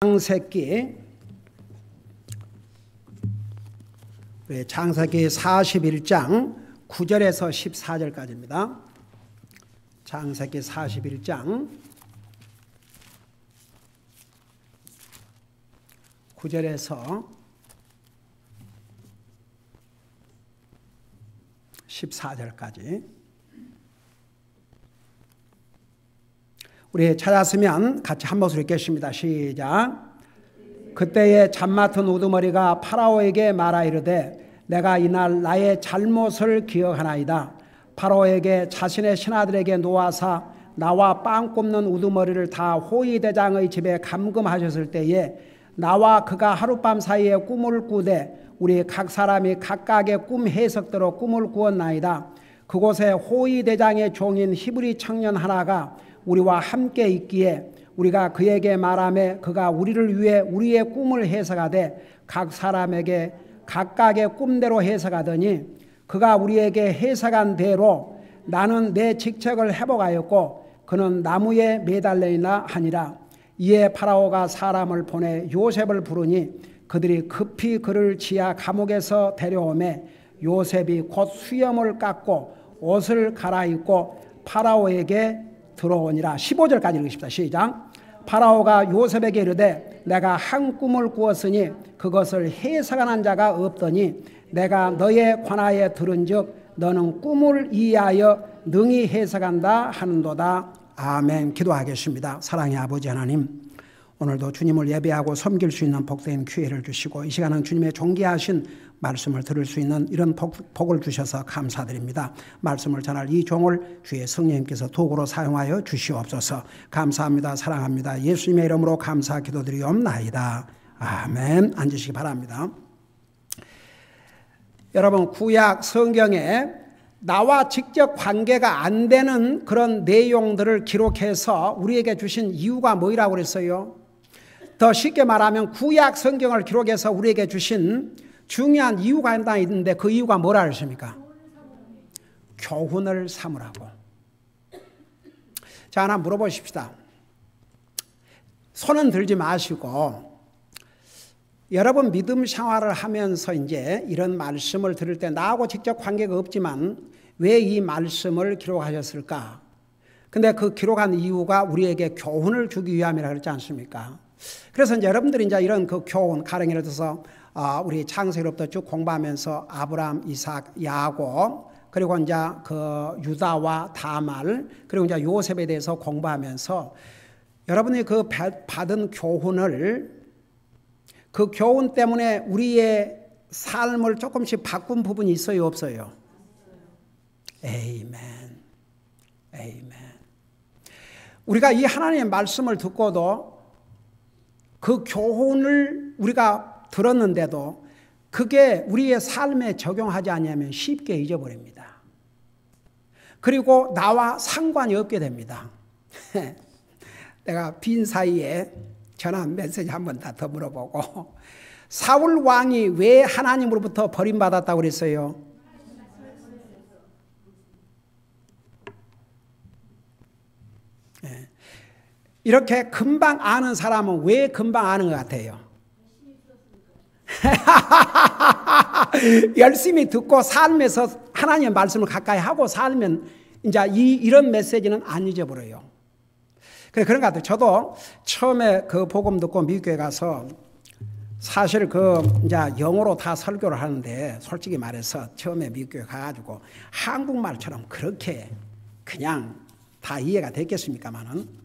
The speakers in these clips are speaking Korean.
창세기 41장 9절에서 14절까지입니다. 창세기 41장 9절에서 14절까지 우리 찾았으면 같이 한 목소리 읽겠습니다. 시작. 그때에 잠 맡은 우두머리가 파라오에게 말하 이르되 내가 이날 나의 잘못을 기억하나이다. 파라오에게 자신의 신하들에게 놓아사 나와 빵 굽는 우두머리를 다 호위대장의 집에 감금하셨을 때에 나와 그가 하룻밤 사이에 꿈을 꾸되 우리 각 사람이 각각의 꿈 해석대로 꿈을 꾸었나이다. 그곳에 호위대장의 종인 히브리 청년 하나가 우리와 함께 있기에 우리가 그에게 말하매 그가 우리를 위해 우리의 꿈을 해석하되 각 사람에게 각각의 꿈대로 해석하더니 그가 우리에게 해석한 대로 나는 내 직책을 회복하였고 그는 나무에 매달려있나 하니라. 이에 파라오가 사람을 보내 요셉을 부르니 그들이 급히 그를 지하 감옥에서 데려오매 요셉이 곧 수염을 깎고 옷을 갈아입고 파라오에게 들어오니라. 15절까지 읽으십시다. 시작. 파라오가 요셉에게 이르되 내가 한 꿈을 꾸었으니 그것을 해석하는 자가 없더니 내가 너에 관하여 들은즉 너는 꿈을 이해하여 능히 해석한다 하는도다. 아멘. 기도하겠습니다. 사랑의 아버지 하나님, 오늘도 주님을 예배하고 섬길 수 있는 복된 기회를 주시고 이 시간은 주님의 존귀하신 말씀을 들을 수 있는 이런 복을 주셔서 감사드립니다. 말씀을 전할 이 종을 주의 성령님께서 도구로 사용하여 주시옵소서. 감사합니다. 사랑합니다. 예수님의 이름으로 감사 기도드리옵나이다. 아멘. 앉으시기 바랍니다. 여러분, 구약 성경에 나와 직접 관계가 안 되는 그런 내용들을 기록해서 우리에게 주신 이유가 뭐라고 그랬어요? 더 쉽게 말하면 구약 성경을 기록해서 우리에게 주신 중요한 이유가 하나 있는데 그 이유가 뭐라 하십니까? 교훈을 삼으라고. 자, 하나 물어보십시다. 손은 들지 마시고 여러분 믿음 생활을 하면서 이제 이런 말씀을 들을 때 나하고 직접 관계가 없지만 왜 이 말씀을 기록하셨을까? 근데 그 기록한 이유가 우리에게 교훈을 주기 위함이라 그랬지 않습니까? 그래서 이제 여러분들이 이제 이런 그 교훈, 가령 예를 들어서 우리 창세기로부터 쭉 공부하면서 아브라함, 이삭, 야곱, 그리고 이제 그 유다와 다말, 그리고 이제 요셉에 대해서 공부하면서 여러분이 그 받은 교훈을 그 교훈 때문에 우리의 삶을 조금씩 바꾼 부분이 있어요, 없어요? 에이멘. 에이멘. 우리가 이 하나님의 말씀을 듣고도 그 교훈을 우리가 들었는데도 그게 우리의 삶에 적용하지 않으면 쉽게 잊어버립니다. 그리고 나와 상관이 없게 됩니다. 내가 빈 사이에 전화 메시지 한 번 더 물어보고 사울 왕이 왜 하나님으로부터 버림받았다고 그랬어요? 이렇게 금방 아는 사람은 왜 금방 아는 것 같아요? 열심히 듣고 삶에서 하나님의 말씀을 가까이 하고 살면 이제 이런 메시지는 안 잊어버려요. 그런 것 같아요. 저도 처음에 그 복음 듣고 미국에 가서 사실 이제 영어로 다 설교를 하는데 솔직히 말해서 처음에 미국에 가가지고 한국말처럼 그렇게 그냥 다 이해가 됐겠습니까만은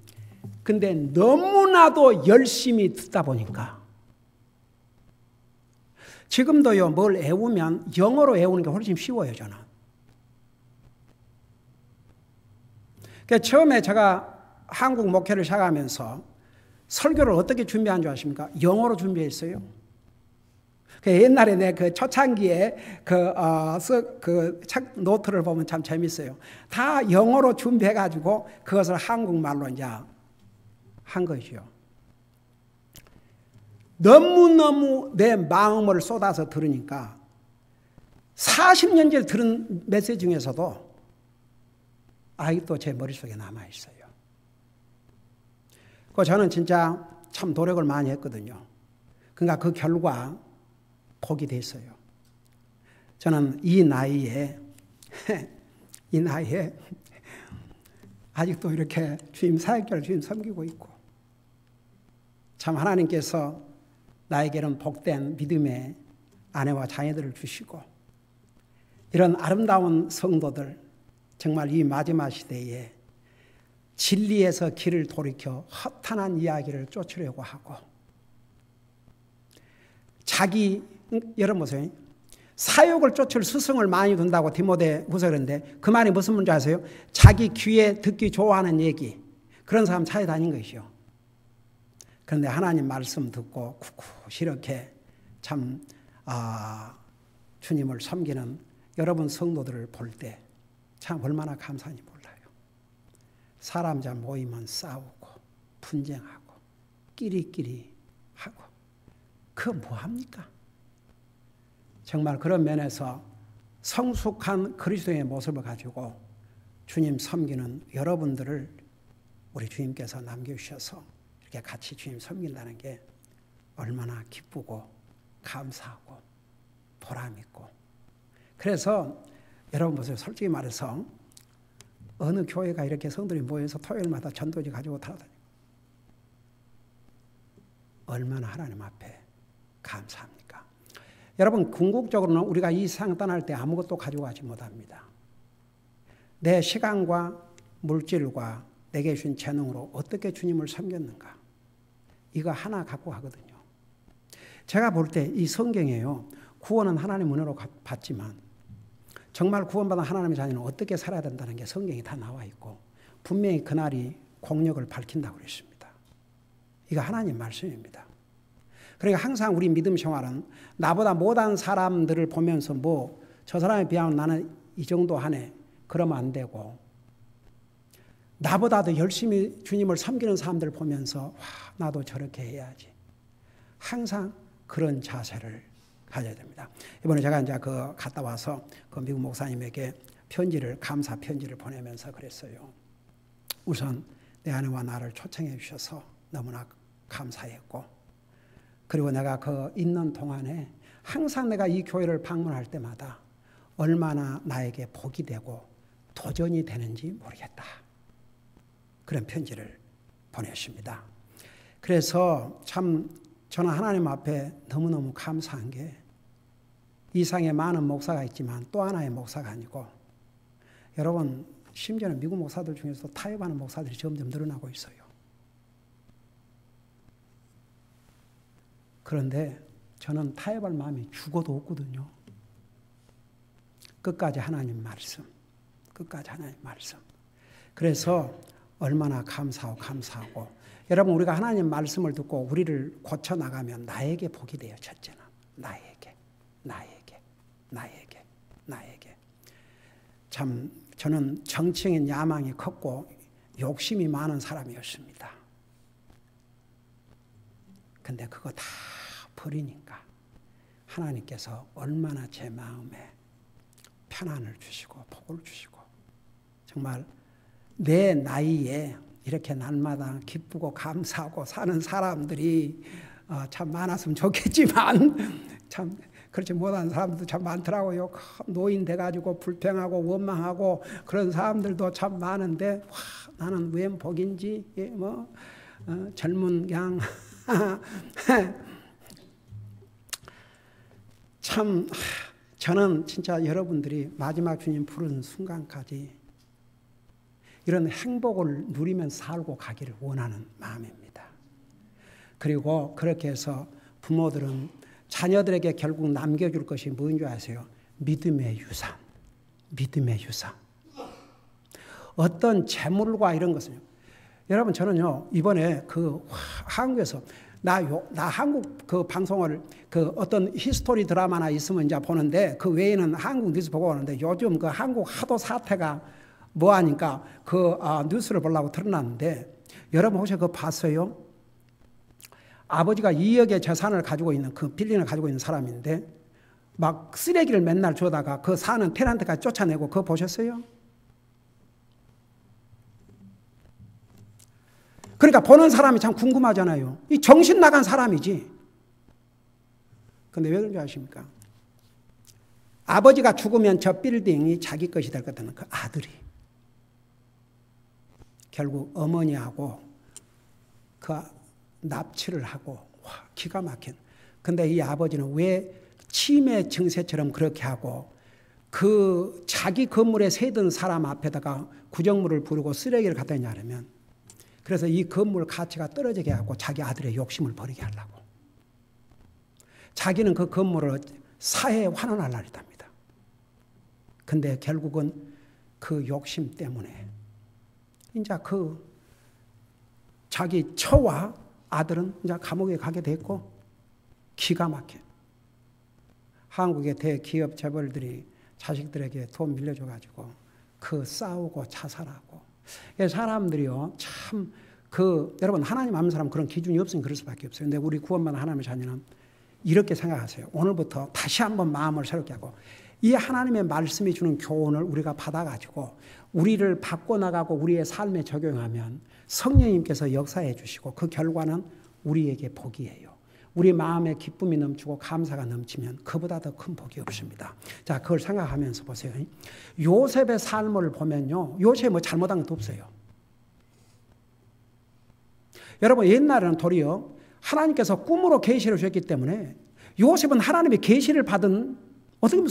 근데 너무나도 열심히 듣다 보니까 지금도요, 뭘 외우면 영어로 외우는 게 훨씬 쉬워요, 저는. 그러니까 처음에 제가 한국 목회를 시작하면서 설교를 어떻게 준비한 줄 아십니까? 영어로 준비했어요. 옛날에 내 그 초창기에 책 노트를 보면 참 재밌어요. 다 영어로 준비해가지고 그것을 한국말로 이제 한 것이요. 너무너무 내 마음을 쏟아서 들으니까 40년째 들은 메시지 중에서도 아직도 제 머릿속에 남아있어요. 저는 진짜 참 노력을 많이 했거든요. 그러니까 그 결과 복이 됐어요. 저는 이 나이에 아직도 이렇게 주님 사역자를 주님 섬기고 있고, 참 하나님께서 나에게는 복된 믿음의 아내와 자녀들을 주시고, 이런 아름다운 성도들, 정말 이 마지막 시대에 진리에서 길을 돌이켜 허탄한 이야기를 쫓으려고 하고, 여러분 보세요. 사욕을 쫓을 스승을 많이 둔다고 디모데후서 그러는데 그 말이 무슨 문제 아세요? 자기 귀에 듣기 좋아하는 얘기, 그런 사람 찾아다닌 것이요. 그런데 하나님 말씀 듣고 꿋꿋이 이렇게 참 주님을 섬기는 여러분 성도들을 볼 때 참 얼마나 감사한지 몰라요. 사람 잘 모이면 싸우고 분쟁하고 끼리끼리 하고, 그거 뭐합니까? 정말 그런 면에서 성숙한 그리스도의 모습을 가지고 주님 섬기는 여러분들을 우리 주님께서 남겨주셔서 이렇게 같이 주님 섬긴다는 게 얼마나 기쁘고 감사하고 보람있고. 그래서 여러분 보세요. 솔직히 말해서 어느 교회가 이렇게 성도들이 모여서 토요일마다 전도지 가지고 돌아다니고, 얼마나 하나님 앞에 감사합니까? 여러분, 궁극적으로는 우리가 이 세상 떠날 때 아무것도 가지고 가지 못합니다. 내 시간과 물질과 내게 주신 재능으로 어떻게 주님을 섬겼는가, 이거 하나 갖고 가거든요. 제가 볼 때 이 성경에요, 구원은 하나님 은혜로 받지만 정말 구원받은 하나님의 자녀는 어떻게 살아야 된다는 게 성경에 다 나와 있고, 분명히 그날이 공력을 밝힌다고 그랬습니다. 이거 하나님 말씀입니다. 그러니까 항상 우리 믿음 생활은 나보다 못한 사람들을 보면서 저 사람에 비하면 나는 이 정도 하네, 그러면 안 되고, 나보다 더 열심히 주님을 섬기는 사람들을 보면서 나도 저렇게 해야지, 항상 그런 자세를 가져야 됩니다. 이번에 제가 이제 갔다 와서 그 미국 목사님에게 감사 편지를 보내면서 그랬어요. 우선 내 아내와 나를 초청해 주셔서 너무나 감사했고, 그리고 내가 있는 동안에 항상 내가 이 교회를 방문할 때마다 얼마나 나에게 복이 되고 도전이 되는지 모르겠다, 그런 편지를 보냈습니다. 그래서 참 저는 하나님 앞에 너무너무 감사한 게, 이 세상에 많은 목사가 있지만 또 하나의 목사가 아니고, 여러분 심지어는 미국 목사들 중에서도 타협하는 목사들이 점점 늘어나고 있어요. 그런데 저는 타협할 마음이 죽어도 없거든요. 끝까지 하나님 말씀, 끝까지 하나님 말씀. 그래서 얼마나 감사하고 여러분, 우리가 하나님 말씀을 듣고 우리를 고쳐나가면 나에게 복이 돼요. 첫째는 나에게. 참 저는 정치적인 야망이 컸고 욕심이 많은 사람이었습니다. 근데 그거 다 버리니까 하나님께서 얼마나 제 마음에 편안을 주시고 복을 주시고, 정말 내 나이에 이렇게 날마다 기쁘고 감사하고 사는 사람들이 참 많았으면 좋겠지만 참 그렇지 못한 사람들도 참 많더라고요. 노인 돼가지고 불평하고 원망하고 그런 사람들도 참 많은데, 나는 웬 복인지 젊은 양 참 저는 진짜 여러분들이 마지막 주님 부르는 순간까지 이런 행복을 누리면서 살고 가기를 원하는 마음입니다. 그리고 그렇게 해서 부모들은 자녀들에게 결국 남겨줄 것이 뭔지 아세요? 믿음의 유산. 어떤 재물과 이런 것은요. 여러분, 저는요, 이번에 한국에서 나 한국 방송을 어떤 히스토리 드라마나 있으면 이제 보는데, 그 외에는 한국 뉴스 보고 오는데, 요즘 한국 하도 사태가 뭐하니까 뉴스를 보려고 틀어놨는데, 여러분 혹시 그거 봤어요? 아버지가 2억의 재산을 가지고 있는, 빌딩을 가지고 있는 사람인데 막 쓰레기를 맨날 주다가 사는 테넌트까지 쫓아내고, 그거 보셨어요? 그러니까 보는 사람이 참 궁금하잖아요. 이 정신 나간 사람이지. 근데 왜 그런지 아십니까? 아버지가 죽으면 저 빌딩이 자기 것이 될 것 같은 그 아들이 결국 어머니하고 그 납치를 하고 와, 기가 막힌. 근데 이 아버지는 왜 치매 증세처럼 그렇게 하고 그 자기 건물에 세든 사람 앞에다가 구정물을 부르고 쓰레기를 갖다 냐면 그래서 이 건물 가치가 떨어지게 하고 자기 아들의 욕심을 버리게 하려고. 자기는 그 건물을 사회에 환원할 날이답니다. 근데 결국은 그 욕심 때문에 이제 그 자기 처와 아들은 이제 감옥에 가게 됐고 기가 막혀. 한국의 대기업 재벌들이 자식들에게 돈 밀려줘가지고 그 싸우고 자살하고. 사람들이요 참 여러분 하나님 아는 사람 그런 기준이 없으니 그럴 수밖에 없어요. 근데 우리 구원받은 하나님의 자녀는 이렇게 생각하세요. 오늘부터 다시 한번 마음을 새롭게 하고 이 하나님의 말씀이 주는 교훈을 우리가 받아가지고 우리를 바꿔나가고 우리의 삶에 적용하면 성령님께서 역사해 주시고 그 결과는 우리에게 복이에요. 우리 마음에 기쁨이 넘치고 감사가 넘치면 그보다 더 큰 복이 없습니다. 자, 그걸 생각하면서 보세요. 요셉의 삶을 보면요. 요셉이 뭐 잘못한 것도 없어요. 여러분 옛날에는 도리어 하나님께서 꿈으로 계시를 주셨기 때문에 요셉은 하나님의 계시를 받은 어떻게 보면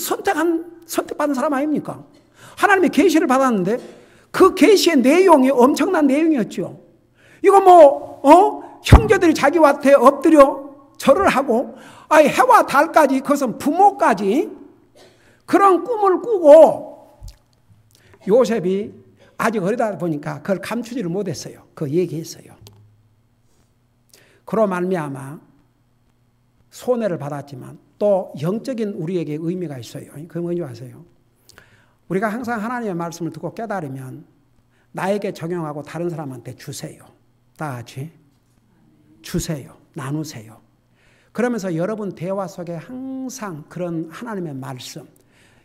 선택받은 사람 아닙니까? 하나님의 계시를 받았는데 그 계시의 내용이 엄청난 내용이었죠. 이거 형제들이 자기한테 엎드려 절을 하고 해와 달까지 그것은 부모까지 그런 꿈을 꾸고 요셉이 아직 어리다 보니까 그걸 감추지를 못했어요. 그거 얘기했어요. 그로 말미암아 손해를 받았지만 또 영적인 우리에게 의미가 있어요. 그게 뭔지 아세요? 우리가 항상 하나님의 말씀을 듣고 깨달으면 나에게 적용하고 다른 사람한테 주세요. 다 같이 주세요. 나누세요. 그러면서 여러분 대화 속에 항상 그런 하나님의 말씀,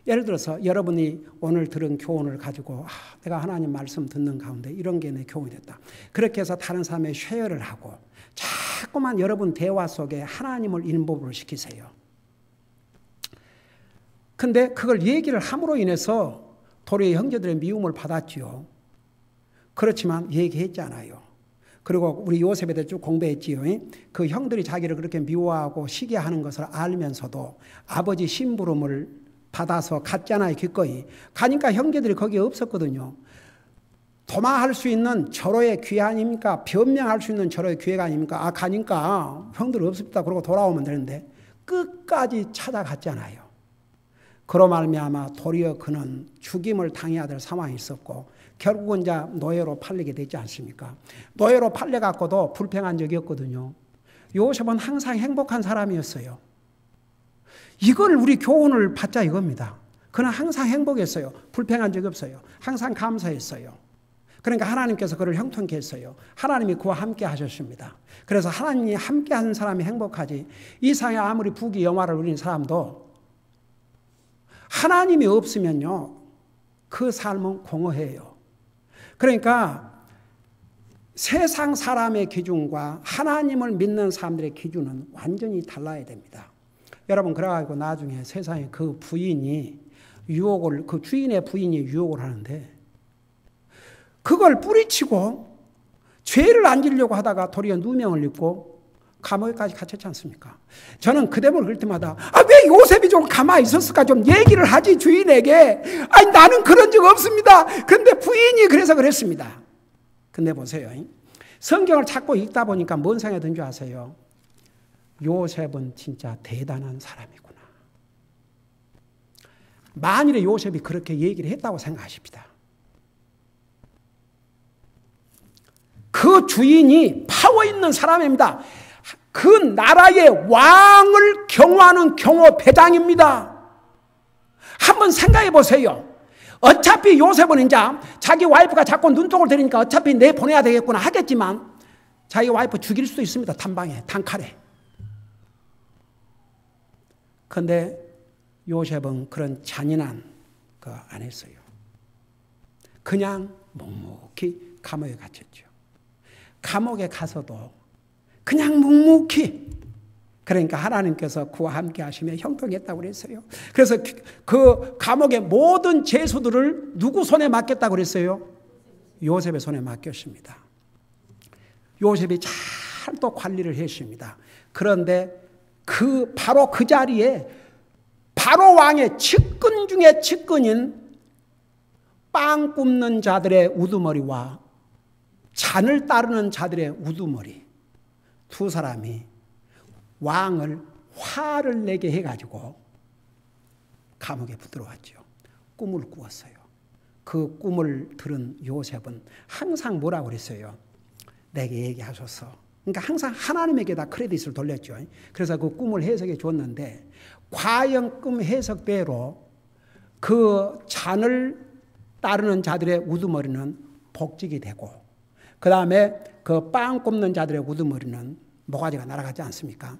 예를 들어서 여러분이 오늘 들은 교훈을 가지고 내가 하나님 말씀 듣는 가운데 이런 게 내 교훈이 됐다. 그렇게 해서 다른 사람의 쉐어를 하고 자꾸만 여러분 대화 속에 하나님을 인보를 시키세요. 근데 그걸 얘기를 함으로 인해서 도리어 형제들의 미움을 받았지요. 그렇지만 얘기했잖아요. 그리고 우리 요셉에 대해 쭉 공부했지요. 그 형들이 자기를 그렇게 미워하고 시기하는 것을 알면서도 아버지 심부름을 받아서 갔잖아요. 기꺼이. 가니까 형제들이 거기에 없었거든요. 도마할 수 있는 절호의 기회 아닙니까? 변명할 수 있는 절호의 기회가 아닙니까? 가니까 형들 없습니다. 그러고 돌아오면 되는데 끝까지 찾아갔잖아요. 그로 말미암아 도리어 그는 죽임을 당해야 될 상황이 있었고 결국은 이제 노예로 팔리게 되지 않습니까? 노예로 팔려갖고도 불평한 적이 없거든요. 요셉은 항상 행복한 사람이었어요. 이걸 우리 교훈을 받자 이겁니다. 그는 항상 행복했어요. 불평한 적이 없어요. 항상 감사했어요. 그러니까 하나님께서 그를 형통케 했어요. 하나님이 그와 함께 하셨습니다. 그래서 하나님이 함께 하는 사람이 행복하지 이 세상에 아무리 부귀 영화를 누린 사람도 하나님이 없으면요 그 삶은 공허해요. 그러니까 세상 사람의 기준과 하나님을 믿는 사람들의 기준은 완전히 달라야 됩니다. 여러분 그래가지고 나중에 세상에 그 부인이 유혹을 그 주인의 부인이 유혹을 하는데 그걸 뿌리치고 죄를 안 지려고 하다가 도리어 누명을 입고 감옥에까지 갇혔지 않습니까? 저는 그 대목을 읽을 때마다 왜 요셉이 좀 가만히 있었을까 좀 얘기를 하지 주인에게. 나는 그런 적 없습니다. 그런데 부인이 그래서 그랬습니다. 근데 보세요. 성경을 자꾸 읽다 보니까 뭔 생각이 든 줄 아세요? 요셉은 진짜 대단한 사람이구나. 만일에 요셉이 그렇게 얘기를 했다고 생각하십니다. 그 주인이 파워 있는 사람입니다. 그 나라의 왕을 경호하는 경호배당입니다. 한번 생각해 보세요. 어차피 요셉은 이제 자기 와이프가 자꾸 눈독을 들이니까 어차피 내보내야 되겠구나 하겠지만 자기 와이프 죽일 수도 있습니다. 단방에, 단칼에. 그런데 요셉은 그런 잔인한 거 안 했어요. 그냥 묵묵히 감옥에 갇혔죠. 감옥에 가서도 그냥 묵묵히, 그러니까 하나님께서 그와 함께 하시며 형통했다고 그랬어요. 그래서 그 감옥의 모든 죄수들을 누구 손에 맡겼다고 그랬어요? 요셉의 손에 맡겼습니다. 요셉이 잘 또 관리를 했습니다. 그런데 바로 그 자리에 바로 왕의 측근 중에 측근인 빵 굽는 자들의 우두머리와 잔을 따르는 자들의 우두머리, 두 사람이 왕을 화를 내게 해가지고 감옥에 들어왔죠. 꿈을 꾸었어요. 그 꿈을 들은 요셉은 항상 뭐라고 그랬어요? 내게 얘기하소서. 그러니까 항상 하나님에게다 크레딧을 돌렸죠. 그래서 그 꿈을 해석해 줬는데, 과연 꿈 해석대로 그 잔을 따르는 자들의 우두머리는 복직이 되고, 그 다음에 그 빵 굽는 자들의 우두머리는 모가지가 날아가지 않습니까?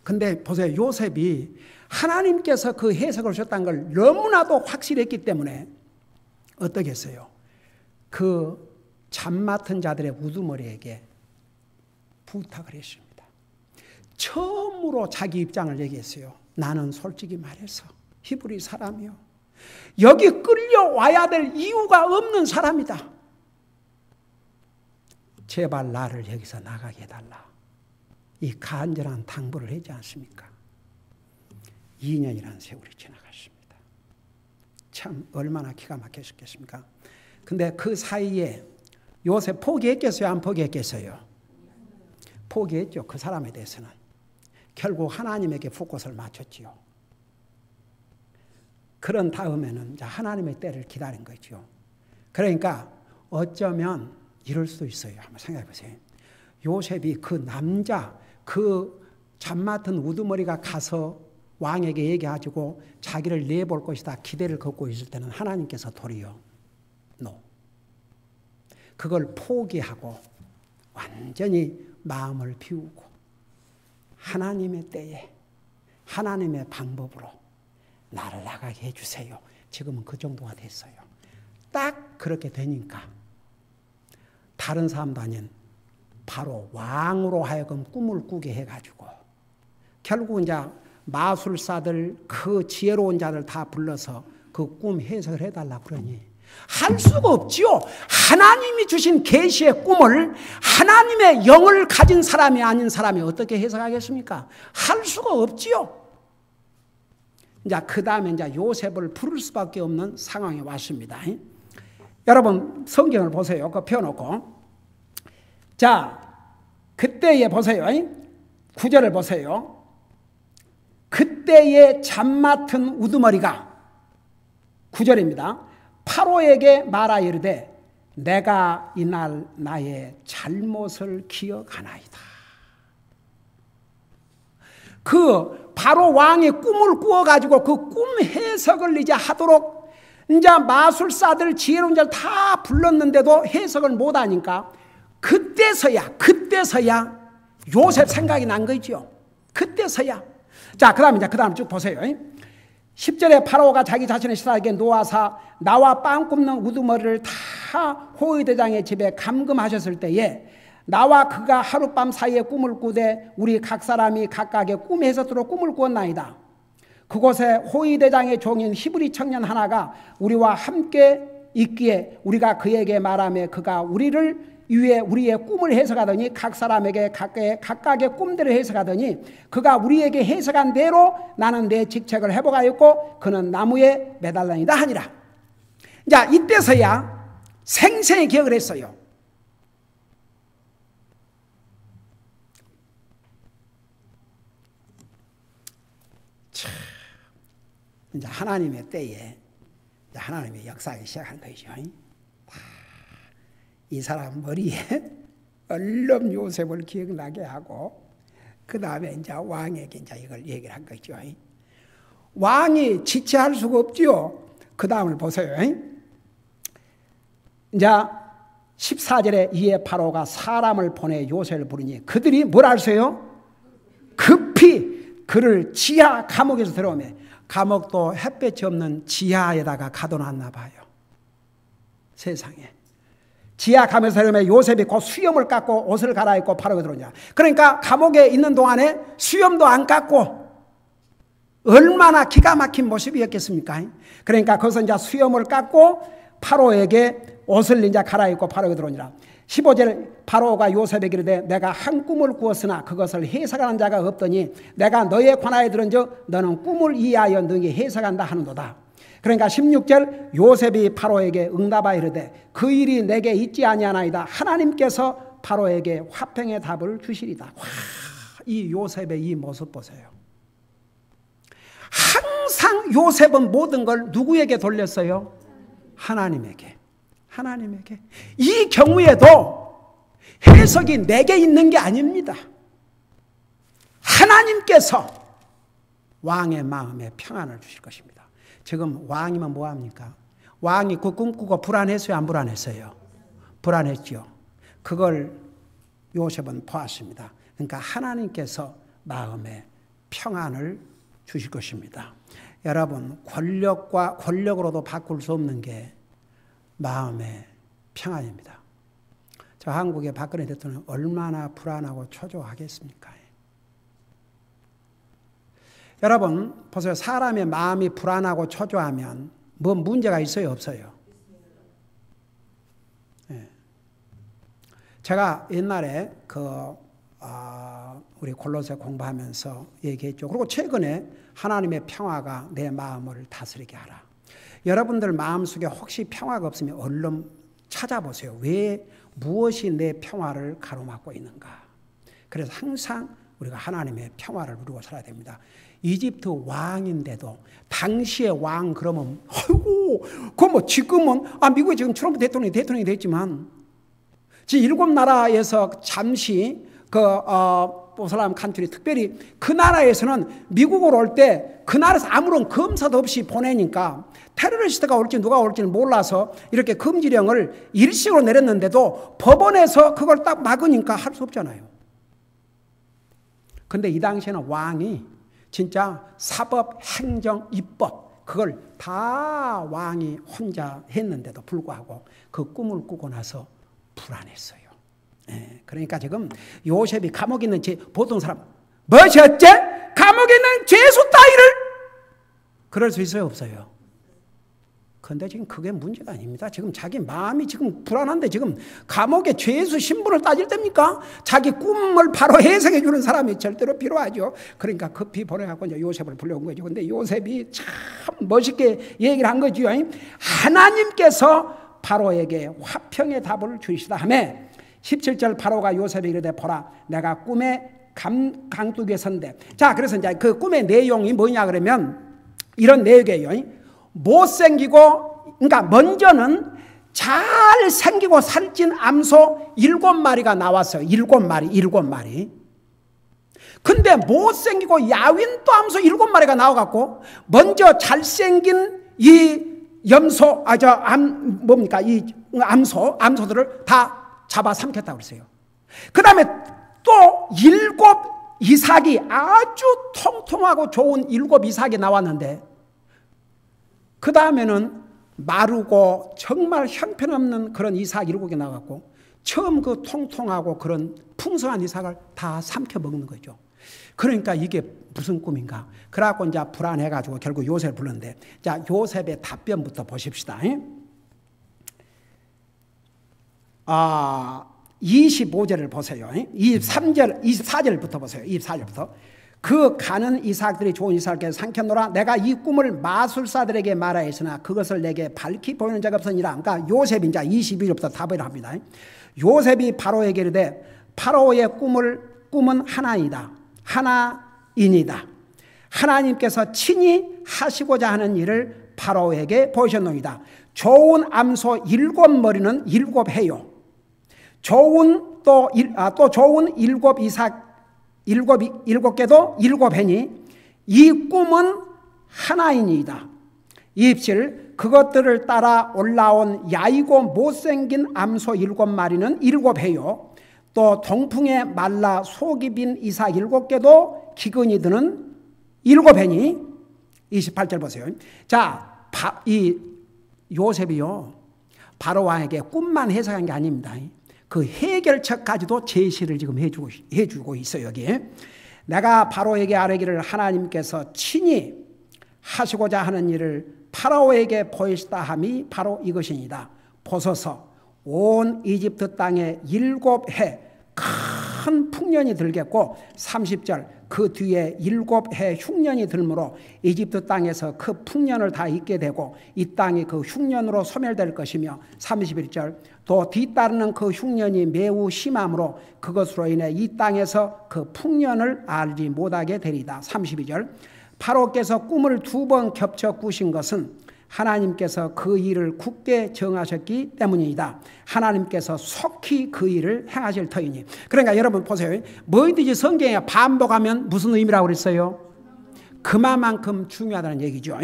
근데 보세요. 요셉이 하나님께서 그 해석을 주셨다는 걸 너무나도 확실했기 때문에 어떻게 했어요? 그 잠 맡은 자들의 우두머리에게 부탁을 했습니다. 처음으로 자기 입장을 얘기했어요. 나는 솔직히 말해서 히브리 사람이요, 여기 끌려와야 될 이유가 없는 사람이다. 제발 나를 여기서 나가게 해달라. 이 간절한 당부를 하지 않습니까? 2년이라는 세월이 지나갔습니다. 참 얼마나 기가 막혔겠습니까? 근데 그 사이에 요셉 포기했겠어요? 안 포기했겠어요? 포기했죠. 그 사람에 대해서는. 결국 하나님에게 붓꽃을 맞췄지요. 그런 다음에는 이제 하나님의 때를 기다린 거죠. 그러니까 어쩌면 이럴 수도 있어요. 한번 생각해 보세요. 요셉이 그 남자, 그 잠 맡은 우두머리가 가서 왕에게 얘기하고 자기를 내볼 것이다 기대를 걷고 있을 때는 하나님께서 도리어 그걸 포기하고 완전히 마음을 비우고 하나님의 때에 하나님의 방법으로 나를 나가게 해주세요. 지금은 그 정도가 됐어요. 딱 그렇게 되니까 다른 사람도 아닌 바로 왕으로 하여금 꿈을 꾸게 해가지고 결국 이제 마술사들, 그 지혜로운 자들 다 불러서 그 꿈 해석을 해달라고 그러니 할 수가 없지요. 하나님이 주신 계시의 꿈을 하나님의 영을 가진 사람이 아닌 사람이 어떻게 해석하겠습니까? 할 수가 없지요. 이제 그 다음에 이제 요셉을 부를 수밖에 없는 상황에 왔습니다. 여러분 성경을 보세요. 그거 펴놓고. 자, 그때에 보세요. 9절을 보세요. 그때에 잠 맡은 우두머리가 9절입니다. 파로에게 말하 이르되 내가 이날 나의 잘못을 기억하나이다. 그 바로 왕이 꿈을 꾸어가지고 그 꿈 해석을 이제 하도록 이제 마술사들 지혜로운 자를 다 불렀는데도 해석을 못하니까 그때서야 요셉 생각이 난 거죠. 그때서야. 자, 그 다음 쭉 보세요. 10절에 파라오가 자기 자신의 신하에게 놓아사 나와 빵 굽는 우두머리를 다 호위대장의 집에 감금하셨을 때에 나와 그가 하룻밤 사이에 꿈을 꾸되 우리 각 사람이 각각의 꿈 해석대로 꿈을 꾸었나이다. 그곳에 호위대장의 종인 히브리 청년 하나가 우리와 함께 있기에 우리가 그에게 말하며 그가 우리를 위해 우리의 꿈을 해석하더니 각 사람에게 각각의 꿈대로 해석하더니 그가 우리에게 해석한 대로 나는 내 직책을 회복하였고 그는 나무에 매달라니다 하니라. 자, 이때서야 생생히 기억을 했어요. 참, 이제 하나님의 때에 하나님의 역사하기 시작한 거죠. 이 사람 머리에 얼른 요셉을 기억나게 하고 그 다음에 이제 왕에게 이제 이걸 얘기를 한 거죠. 왕이 지체할 수가 없죠. 그 다음을 보세요. 이제 14절에 이에 파로가 사람을 보내 요셉을 부르니 그들이 뭘 하세요? 급히 그를 지하 감옥에서 들어오며 감옥도 햇볕이 없는 지하에다가 가둬놨나 봐요. 세상에. 지하 감에서 내려오면 요셉이 곧 수염을 깎고 옷을 갈아입고 바로에 들어오냐. 그러니까 감옥에 있는 동안에 수염도 안 깎고 얼마나 기가 막힌 모습이었겠습니까? 그러니까 거기서 이제 수염을 깎고 파로에게 옷을 이제 갈아입고 바로에 들어오니라. 15절 바로가 요셉에게 이르되 내가 한 꿈을 꾸었으나 그것을 해석하는 자가 없더니 내가 너에 관하여 들은즉 너는 꿈을 이해하여 능히 해석한다 하는도다. 그러니까 16절 요셉이 바로에게 응답하여 이르되 그 일이 내게 있지 아니하나이다. 하나님께서 바로에게 화평의 답을 주시리다. 와, 이 요셉의 이 모습 보세요. 항상 요셉은 모든 걸 누구에게 돌렸어요? 하나님에게. 하나님에게. 이 경우에도 해석이 내게 있는 게 아닙니다. 하나님께서 왕의 마음에 평안을 주실 것입니다. 지금 왕이면 뭐합니까? 왕이 그 꿈꾸고 불안했어요? 안 불안했어요? 불안했죠. 그걸 요셉은 보았습니다. 그러니까 하나님께서 마음에 평안을 주실 것입니다. 여러분, 권력으로도 바꿀 수 없는 게 마음의 평안입니다. 저 한국의 박근혜 대통령 얼마나 불안하고 초조하겠습니까? 여러분 보세요. 사람의 마음이 불안하고 초조하면 뭐 문제가 있어요? 없어요? 네. 제가 옛날에 우리 골로새 공부하면서 얘기했죠. 그리고 최근에 하나님의 평화가 내 마음을 다스리게 하라. 여러분들 마음속에 혹시 평화가 없으면 얼른 찾아보세요. 왜 무엇이 내 평화를 가로막고 있는가. 그래서 항상 우리가 하나님의 평화를 누리고 살아야 됩니다. 이집트 왕인데도 당시의 왕 그러면 아이고 뭐 지금은 미국에 지금 트럼프 대통령이 됐지만 지금 7나라에서 잠시 보슬람 칸트리 특별히 그 나라에서는 미국으로 올 때 그 나라에서 아무런 검사도 없이 보내니까 테러리스트가 올지 누가 올지를 몰라서 이렇게 금지령을 일시적으로 내렸는데도 법원에서 그걸 딱 막으니까 할 수 없잖아요. 근데 이 당시에는 왕이 진짜 사법, 행정, 입법 그걸 다 왕이 혼자 했는데도 불구하고 그 꿈을 꾸고 나서 불안했어요. 네, 그러니까 지금 요셉이 감옥에 있는 보통 사람 뭐셨제? 감옥에 있는 죄수 따위를 그럴 수 있어요? 없어요? 그런데 지금 그게 문제가 아닙니다. 지금 자기 마음이 지금 불안한데 지금 감옥에 죄수 신분을 따질 때입니까? 자기 꿈을 바로 해석해 주는 사람이 절대로 필요하죠. 그러니까 급히 보내갖고 이제 요셉을 불러온 거죠. 근데 요셉이 참 멋있게 얘기를 한 거죠. 하나님께서 바로에게 화평의 답을 주시다 하며 17절 바로가 요셉에게 이르되 보라 내가 꿈에 강둑에 선대. 자, 그래서 이제 그 꿈의 내용이 뭐냐 그러면 이런 내용이에요. 못생기고, 그러니까 먼저는 잘생기고 살찐 암소 7마리가 나왔어요. 7마리. 근데 못생기고 야윈 또 암소 7마리가 나와갖고 먼저 잘생긴 이 염소, 이 암소들을 다 잡아 삼켰다고 그랬어요. 그 다음에 또 7 이삭이 아주 통통하고 좋은 7 이삭이 나왔는데 그 다음에는 마르고 정말 형편없는 그런 이삭 7개 나왔고 처음 그 통통하고 그런 풍성한 이삭을 다 삼켜 먹는 거죠. 그러니까 이게 무슨 꿈인가. 그래갖고 이제 불안해가지고 결국 요셉을 불렀는데 자, 요셉의 답변부터 보십시다. 25절을 보세요. 24절부터 보세요. 24절부터. 그 가는 이삭들이 좋은 이삭에게 삼켰노라. 내가 이 꿈을 마술사들에게 말하였으나 그것을 내게 밝히 보이는 자가 없으니라. 그러니까 요셉이 이제 22절부터 답을 합니다. 요셉이 바로에게 이르되 파로의 꿈은 하나이다. 하나이니다. 하나님께서 친히 하시고자 하는 일을 파로에게 보이셨노이다. 좋은 암소 7머리는 7해요. 좋은 좋은 7 이삭 7개도 7해니 이 꿈은 하나이니이다. 27 그것들을 따라 올라온 야이고 못생긴 암소 7마리는 7해요. 또 동풍에 말라 속이 빈 이삭 7개도 기근이 드는 7해니 28절 보세요. 자, 이 요셉이요 바로 왕에게 꿈만 해석한 게 아닙니다. 그 해결책까지도 제시를 지금 해주고 있어요. 여기 내가 바로에게 아뢰기를 하나님께서 친히 하시고자 하는 일을 파라오에게 보이시다 함이 바로 이것이니이다. 보소서 온 이집트 땅에 7해 큰 풍년이 들겠고 30절 그 뒤에 7해 흉년이 들므로 이집트 땅에서 그 풍년을 다 잊게 되고 이 땅이 그 흉년으로 소멸될 것이며 31절 또 뒤따르는 그 흉년이 매우 심함으로 그것으로 인해 이 땅에서 그 풍년을 알지 못하게 되리다. 32절 파로께서 꿈을 2번 겹쳐 꾸신 것은 하나님께서 그 일을 굳게 정하셨기 때문이다. 하나님께서 속히 그 일을 행하실 터이니. 그러니까 여러분 보세요. 뭐든지 성경에 반복하면 무슨 의미라고 그랬어요? 그만큼 중요하다는 얘기죠.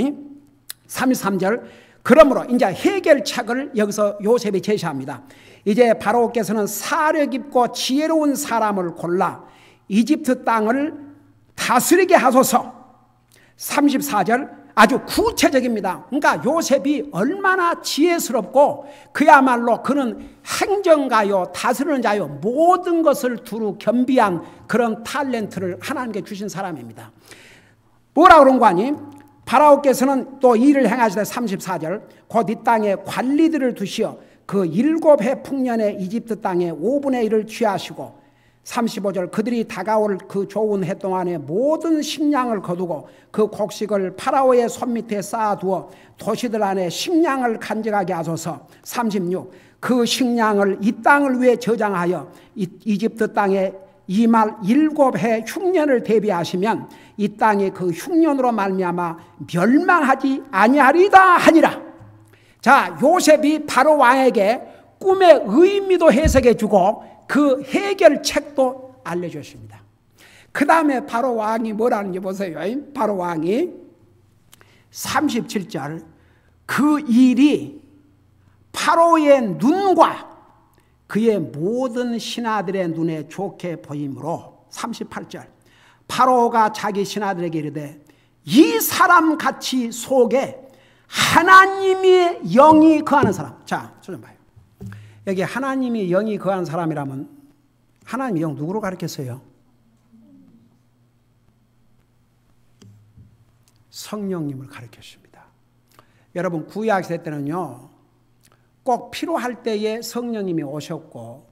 33절 그러므로 이제 해결책을 여기서 요셉이 제시합니다. 이제 바로께서는 사려 깊고 지혜로운 사람을 골라 이집트 땅을 다스리게 하소서. 34절 아주 구체적입니다. 그러니까 요셉이 얼마나 지혜스럽고 그야말로 그는 행정가요 다스리는 자요 모든 것을 두루 겸비한 그런 탤런트를 하나님께 주신 사람입니다. 뭐라고 그런 거 아니? 파라오께서는 또 일을 행하시되 34절 곧 이 땅에 관리들을 두시어 그 7해 풍년에 이집트 땅에 5분의 1을 취하시고 35절 그들이 다가올 그 좋은 해 동안에 모든 식량을 거두고 그 곡식을 파라오의 손밑에 쌓아두어 도시들 안에 식량을 간직하게 하소서. 36 그 식량을 이 땅을 위해 저장하여 이집트 땅에 이말 7해 흉년을 대비하시면 이 땅이 그 흉년으로 말미암아 멸망하지 아니하리다 하니라. 자, 요셉이 바로 왕에게 꿈의 의미도 해석해 주고 그 해결책도 알려주십니다. 그 다음에 바로 왕이 뭐라는지 보세요. 바로 왕이 37절 그 일이 파로의 눈과 그의 모든 신하들의 눈에 좋게 보이므로 38절 파로가 자기 신하들에게 이르되 이 사람 같이 속에 하나님의 영이 거하는 사람. 자, 저 좀 봐요. 여기 하나님이 영이 거한 사람이라면 하나님의 영 누구로 가르쳤어요? 성령님을 가르쳤습니다. 여러분 구약시대 때는요 꼭 필요할 때에 성령님이 오셨고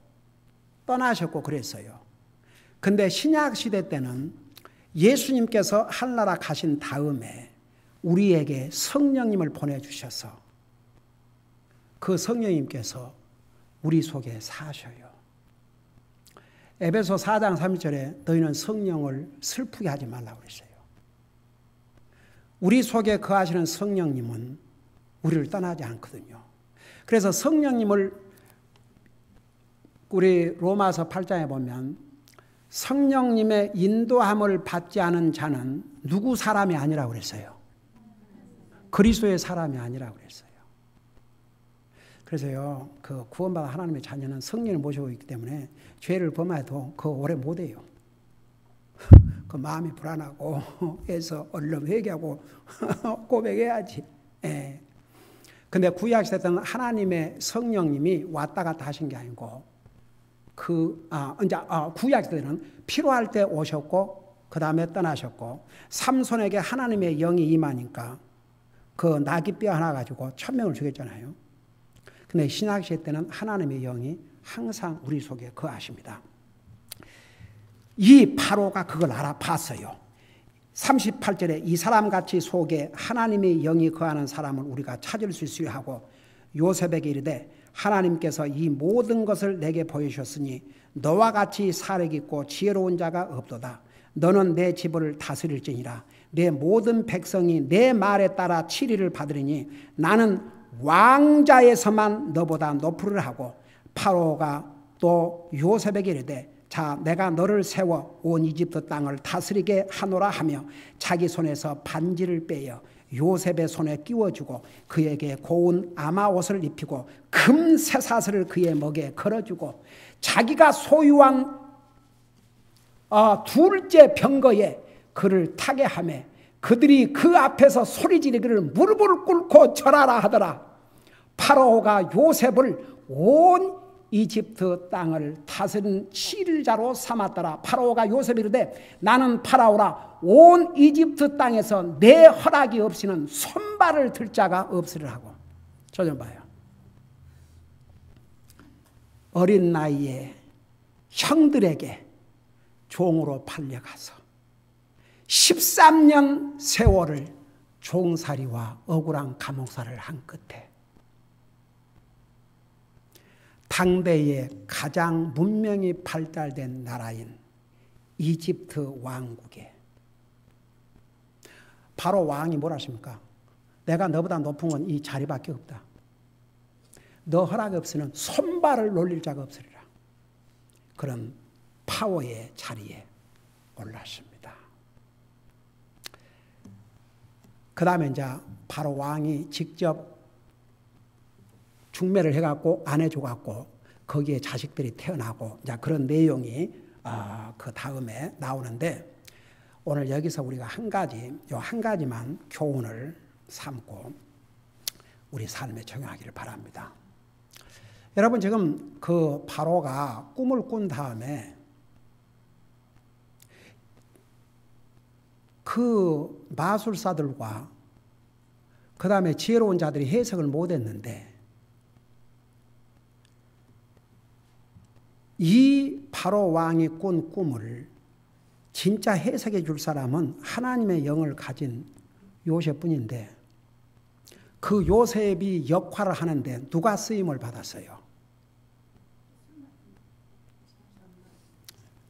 떠나셨고 그랬어요. 근데 신약시대 때는 예수님께서 하늘나라 가신 다음에 우리에게 성령님을 보내주셔서 그 성령님께서 우리 속에 사셔요. 에베소 4장 3절에 너희는 성령을 슬프게 하지 말라고 그랬어요. 우리 속에 거하시는 성령님은 우리를 떠나지 않거든요. 그래서 성령님을 우리 로마서 8장에 보면 성령님의 인도함을 받지 않은 자는 누구 사람이 아니라고 그랬어요. 그리스도의 사람이 아니라고 그랬어요. 그래서요, 그 구원받은 하나님의 자녀는 성령을 모시고 있기 때문에 죄를 범해도 그 오래 못해요. 그 마음이 불안하고 해서 얼른 회개하고 고백해야지. 예. 근데 구약시대 때는 하나님의 성령님이 왔다 갔다 하신 게 아니고 구약시대 때는 필요할 때 오셨고 그 다음에 떠나셨고 삼손에게 하나님의 영이 임하니까 그 나귀뼈 하나 가지고 천명을 죽였잖아요. 근데 신약시대 때는 하나님의 영이 항상 우리 속에 거하십니다. 이 바로가 그걸 알아봤어요. 38절에 이 사람같이 속에 하나님의 영이 거하는 사람을 우리가 찾을 수 있어야 하고 요셉에게 이르되 하나님께서 이 모든 것을 내게 보이셨으니 너와 같이 사려 깊고 지혜로운 자가 없도다. 너는 내 집을 다스릴지니라. 내 모든 백성이 내 말에 따라 치리를 받으리니 나는 왕자에서만 너보다 높으리라 하고 파로가 또 요셉에게 이르되 자 내가 너를 세워 온 이집트 땅을 다스리게 하노라 하며 자기 손에서 반지를 빼어 요셉의 손에 끼워주고 그에게 고운 아마옷을 입히고 금 쇠사슬을 그의 목에 걸어주고 자기가 소유한 둘째 병거에 그를 타게 하며 그들이 그 앞에서 소리 지르기를 무릎을 꿇고 절하라 하더라. 파라오가 요셉을 온 이집트 땅을 다스린 지휘자로 삼았더라. 파라오가 요셉이 이르되 나는 파라오라 온 이집트 땅에서 내 허락이 없이는 손발을 들 자가 없으리라 하고. 저 좀 봐요. 어린 나이에 형들에게 종으로 팔려가서 13년 세월을 종살이와 억울한 감옥살이를 한 끝에 당대의 가장 문명이 발달된 나라인 이집트 왕국에 바로 왕이 뭐라 하십니까? 내가 너보다 높은 건 이 자리밖에 없다. 너 허락 없이는 손발을 놀릴 자가 없으리라. 그런 파워의 자리에 올랐습니다. 그 다음에 이제 바로 왕이 직접 중매를 해갖고 안 해줘갖고 거기에 자식들이 태어나고 이제 그런 내용이 그 다음에 나오는데 오늘 여기서 우리가 한 가지만 교훈을 삼고 우리 삶에 적용하기를 바랍니다. 여러분 지금 그 바로가 꿈을 꾼 다음에 그 마술사들과 그 다음에 지혜로운 자들이 해석을 못했는데 이 바로 왕이 꾼 꿈을 진짜 해석해 줄 사람은 하나님의 영을 가진 요셉뿐인데 그 요셉이 역할을 하는데 누가 쓰임을 받았어요?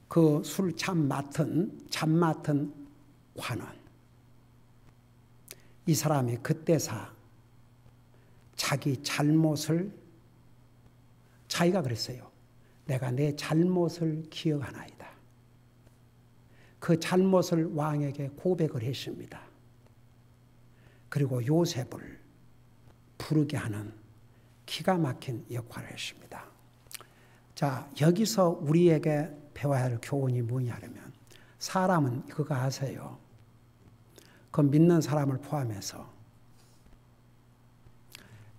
그 술 잠 맡은 관원. 이 사람이 그때사 자기 잘못을 자기가 그랬어요. 내가 내 잘못을 기억하나이다. 그 잘못을 왕에게 고백을 했습니다. 그리고 요셉을 부르게 하는 기가 막힌 역할을 했습니다. 자, 여기서 우리에게 배워야 할 교훈이 뭐냐면 사람은 그거 아세요. 그 믿는 사람을 포함해서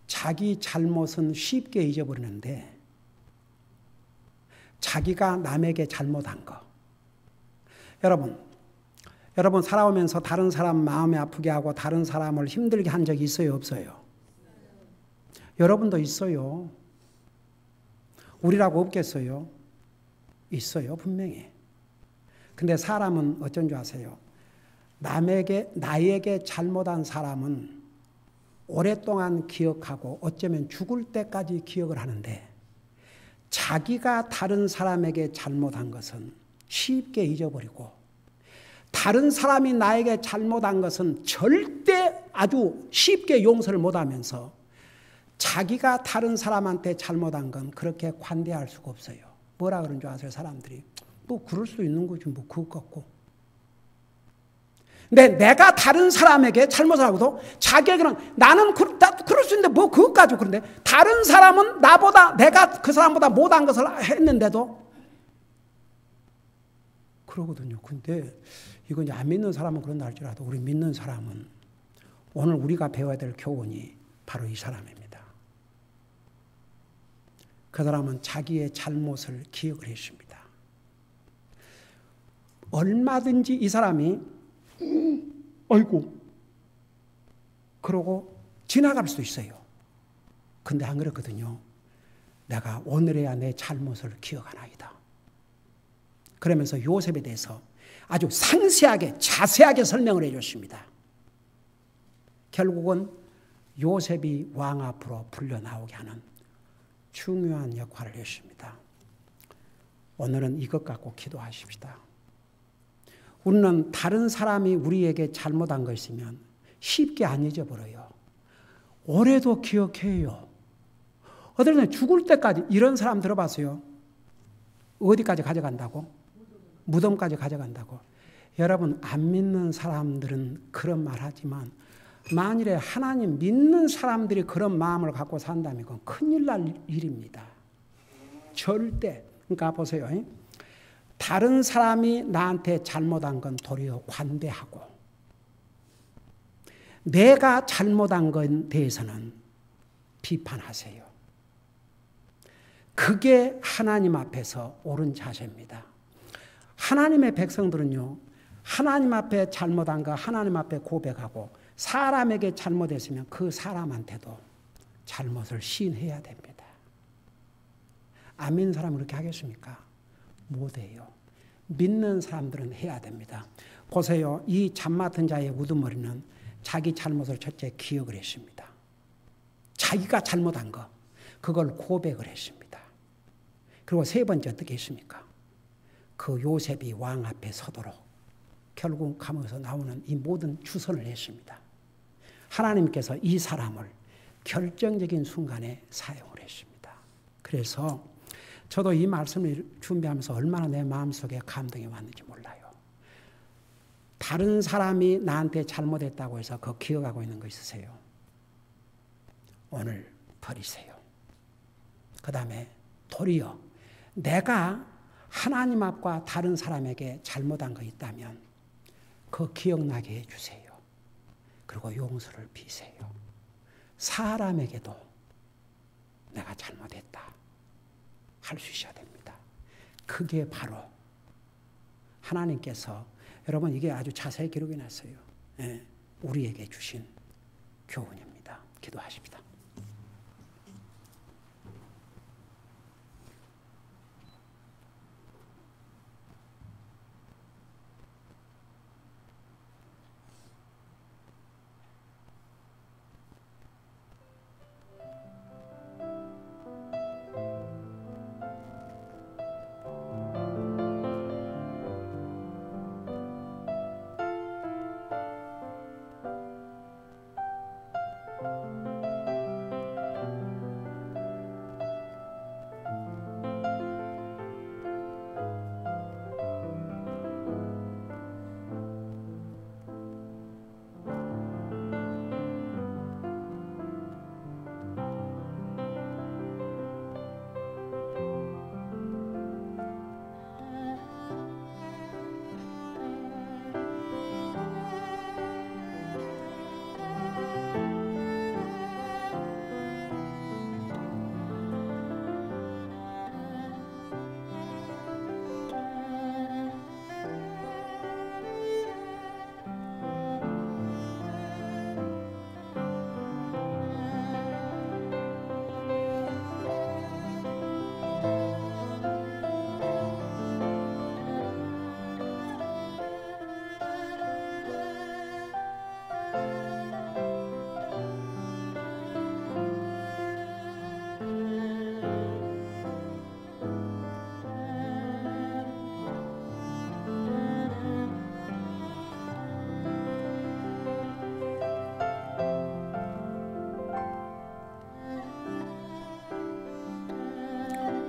자기 잘못은 쉽게 잊어버리는데 자기가 남에게 잘못한 거. 여러분 살아오면서 다른 사람 마음이 아프게 하고 다른 사람을 힘들게 한 적이 있어요, 없어요? 여러분도 있어요. 우리라고 없겠어요? 있어요, 분명히. 근데 사람은 어쩐 줄 아세요? 나에게 잘못한 사람은 오랫동안 기억하고 어쩌면 죽을 때까지 기억을 하는데 자기가 다른 사람에게 잘못한 것은 쉽게 잊어버리고 다른 사람이 나에게 잘못한 것은 절대 아주 쉽게 용서를 못하면서 자기가 다른 사람한테 잘못한 건 그렇게 관대할 수가 없어요. 뭐라 그런 줄 아세요, 사람들이? 뭐 그럴 수 있는 거지 뭐 그것 갖고. 근데 내가 다른 사람에게 잘못을 하고도 자기에게는 나는 그럴 수 있는데 뭐 그것 가지고 그런데 다른 사람은 내가 그 사람보다 못한 것을 했는데도 그러거든요. 근데 이건 이제 안 믿는 사람은 그런다 할지라도 우리 믿는 사람은 오늘 우리가 배워야 될 교훈이 바로 이 사람입니다. 그 사람은 자기의 잘못을 기억을 했습니다. 얼마든지 이 사람이 아이고 그러고 지나갈 수도 있어요. 근데 안 그렇거든요. 내가 오늘에야 내 잘못을 기억하나이다. 그러면서 요셉에 대해서 아주 상세하게 자세하게 설명을 해줬습니다. 결국은 요셉이 왕 앞으로 불려 나오게 하는 중요한 역할을 했습니다. 오늘은 이것 갖고 기도하십시다. 우리는 다른 사람이 우리에게 잘못한 거 있으면 쉽게 안 잊어버려요. 오래도 기억해요. 어떨 때는 죽을 때까지 이런 사람 들어봤어요? 어디까지 가져간다고? 무덤까지 가져간다고. 여러분 안 믿는 사람들은 그런 말 하지만 만일에 하나님 믿는 사람들이 그런 마음을 갖고 산다면 그건 큰일 날 일입니다. 절대. 그러니까 보세요. 다른 사람이 나한테 잘못한 건 도리어 관대하고 내가 잘못한 것에 대해서는 비판하세요. 그게 하나님 앞에서 옳은 자세입니다. 하나님의 백성들은요, 하나님 앞에 잘못한 거 하나님 앞에 고백하고 사람에게 잘못했으면 그 사람한테도 잘못을 시인해야 됩니다. 안 믿는 사람은 그렇게 하겠습니까? 못해요. 믿는 사람들은 해야 됩니다. 보세요. 이 잠 맡은 자의 우두머리는 자기 잘못을 첫째 기억을 했습니다. 자기가 잘못한 거, 그걸 고백을 했습니다. 그리고 세 번째 어떻게 했습니까? 그 요셉이 왕 앞에 서도록 결국 감옥에서 나오는 이 모든 주선을 했습니다. 하나님께서 이 사람을 결정적인 순간에 사용을 했습니다. 그래서 저도 이 말씀을 준비하면서 얼마나 내 마음속에 감동이 왔는지 몰라요. 다른 사람이 나한테 잘못했다고 해서 그거 기억하고 있는 거 있으세요? 오늘 버리세요. 그 다음에 도리어 내가 하나님 앞과 다른 사람에게 잘못한 거 있다면 그거 기억나게 해주세요. 그리고 용서를 비세요. 사람에게도 내가 잘못했다 할 수 있어야 됩니다. 그게 바로 하나님께서, 여러분 이게 아주 자세히 기록해 놨어요. 우리에게 주신 교훈입니다. 기도하십니다.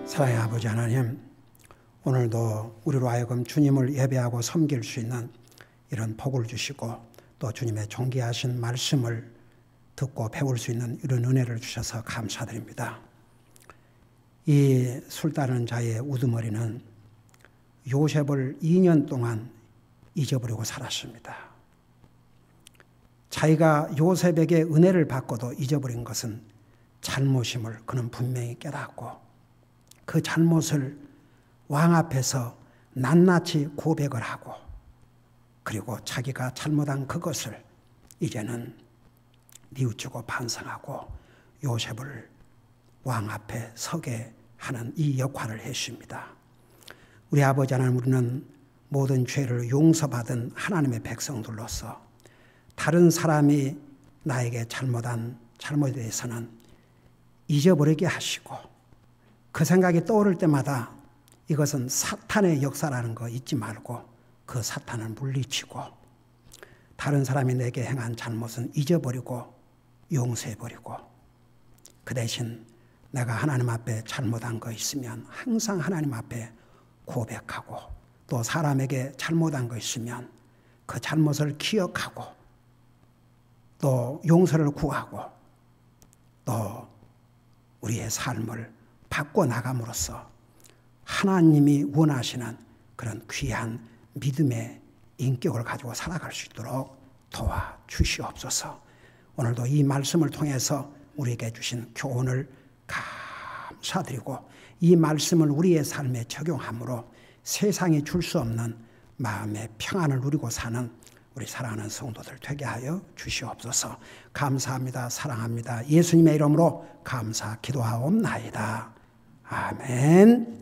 사랑의 아버지 하나님, 오늘도 우리로 하여금 주님을 예배하고 섬길 수 있는 이런 복을 주시고 또 주님의 존귀하신 말씀을 듣고 배울 수 있는 이런 은혜를 주셔서 감사드립니다. 이 술 따르는 자의 우두머리는 요셉을 2년 동안 잊어버리고 살았습니다. 자기가 요셉에게 은혜를 받고도 잊어버린 것은 잘못임을 그는 분명히 깨닫고 그 잘못을 왕 앞에서 낱낱이 고백을 하고 그리고 자기가 잘못한 그것을 이제는 뉘우치고 반성하고 요셉을 왕 앞에 서게 하는 이 역할을 했습니다. 우리 아버지 하나님, 우리는 모든 죄를 용서받은 하나님의 백성들로서 다른 사람이 나에게 잘못한 잘못에 대해서는 잊어버리게 하시고 그 생각이 떠오를 때마다 이것은 사탄의 역사라는 거 잊지 말고 그 사탄을 물리치고 다른 사람이 내게 행한 잘못은 잊어버리고 용서해버리고 그 대신 내가 하나님 앞에 잘못한 거 있으면 항상 하나님 앞에 고백하고 또 사람에게 잘못한 거 있으면 그 잘못을 기억하고 또 용서를 구하고 또 우리의 삶을 바꿔나감으로써 하나님이 원하시는 그런 귀한 믿음의 인격을 가지고 살아갈 수 있도록 도와주시옵소서. 오늘도 이 말씀을 통해서 우리에게 주신 교훈을 감사드리고 이 말씀을 우리의 삶에 적용함으로 세상이 줄 수 없는 마음의 평안을 누리고 사는 우리 사랑하는 성도들 되게 하여 주시옵소서. 감사합니다. 사랑합니다. 예수님의 이름으로 감사 기도하옵나이다. 아멘.